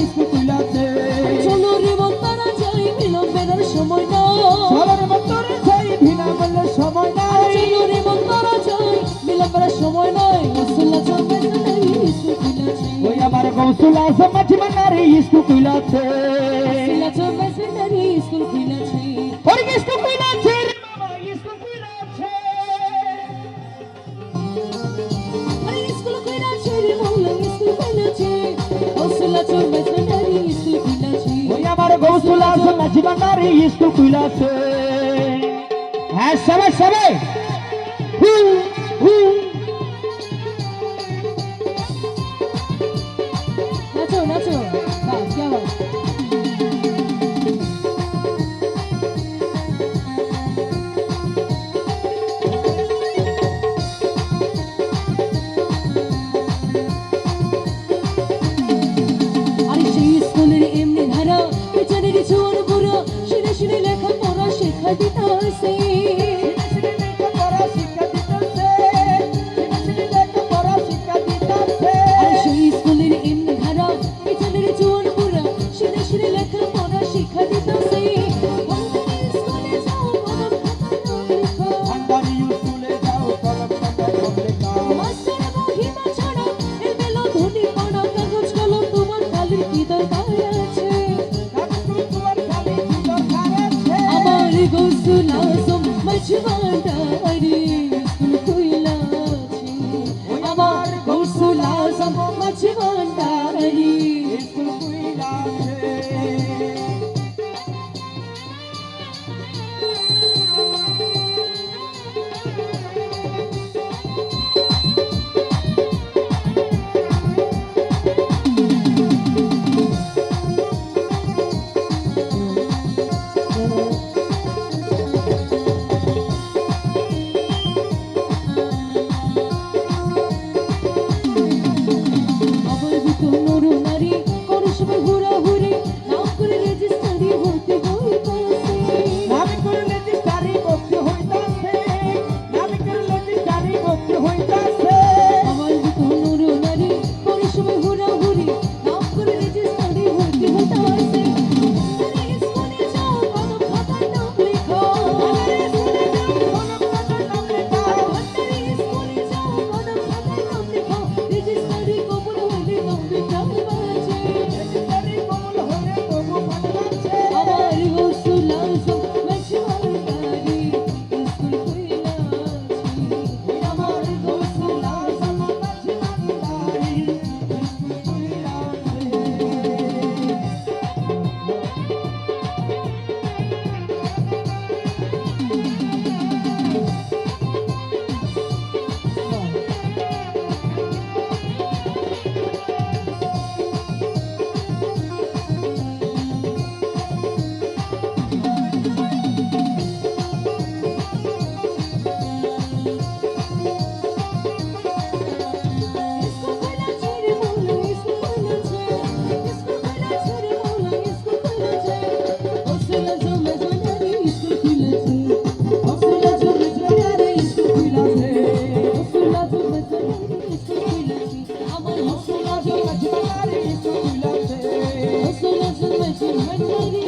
School খুলেছে। চলো রে বন্ধুরা যাই বিলম্বের সময় নাই। চলো রে বন্ধুরা যাই বিলম্বের সময় নাই। চলো রে বন্ধুরা যাই বিলম্বের সময় নাই। গোসল চলবে স্কুল খুলেছে। ওই আমার গোসল আজম মাঝি বানারে স্কুল খুলেছে। গোসল চলবে স্কুল খুলেছে। ওরে স্কুল খুলেছে রে বাবা স্কুল খুলেছে। আরে স্কুল খুলেছে রে মৌলা স্কুল খুলেছে। গোসল চলবে স্কুল খুলেছে। ওই আমার গোসল আজম মাঝি বানারে স্কুল খুলেছে। হ্যাঁ সবাই সবাই হু হু নাচো নাচো বাহ কি আওয়াজ। আরে সেই স্কুলের এমনি ধারা বেচারের জোর বুড়ো শুনে শুনে লেখা পড়া শেখা দিতাছে। আরে সেই স্কুলের এমনি ধারা বেচারের জোর বুড়ো শুনে শুনে লেখা পড়া শেখা দিতাছে। স্কুলে যাও কলম খাতায় নাম লেখো। মাস্টার মহিমা ছাড়া এবেলো ধনী পড়া কাগজ কলম তোমার খালি কি দরকার আছে। আমার গোসল আজম মাঝি বান্ডারি স্কুল খুলেছে। আমার গোসল আজম মাঝি বান্ডারি আবার ভিতর নরু নারী কোনো সময় ঘোরাঘুরি নাম করে রেজিস্টারি ভর্তি হইতাছে। আমার ভিতর নরু নারী কোনো সময় ঘোরাঘুরি নাম করে রেজিস্টারি ভর্তি হইতাছে। আরে স্কুলে যাও কলম খাতায় নাম লেখো। আরে স্কুলে যাও কলম খাতায় নাম লেখো। রেজিস্টারি কবুল হলে তবে চাল বাজে। আমার গোসল আজম মাঝি বান্ডারি স্কুল খুলেছে। আমার গোসল আজম মাঝি বান্ডারি স্কুল খুলেছে। স্কুল খুলেছে রে মৌলা স্কুল খুলেছে। স্কুল খুলেছে রে মৌলা স্কুল খুলেছে। গোসল আজম মাঝি বান্ডারি স্কুল খুলেছে। গোসল আজম মাঝি বান্ডারি স্কুল খুলেছে। গোসল আজম মাঝি বান্ডারি স্কুল খুলেছে। আমার গোসল আজম মাঝি বান্ডারি স্কুল খুলেছে। গোসল আজম মাঝি বান্ডারি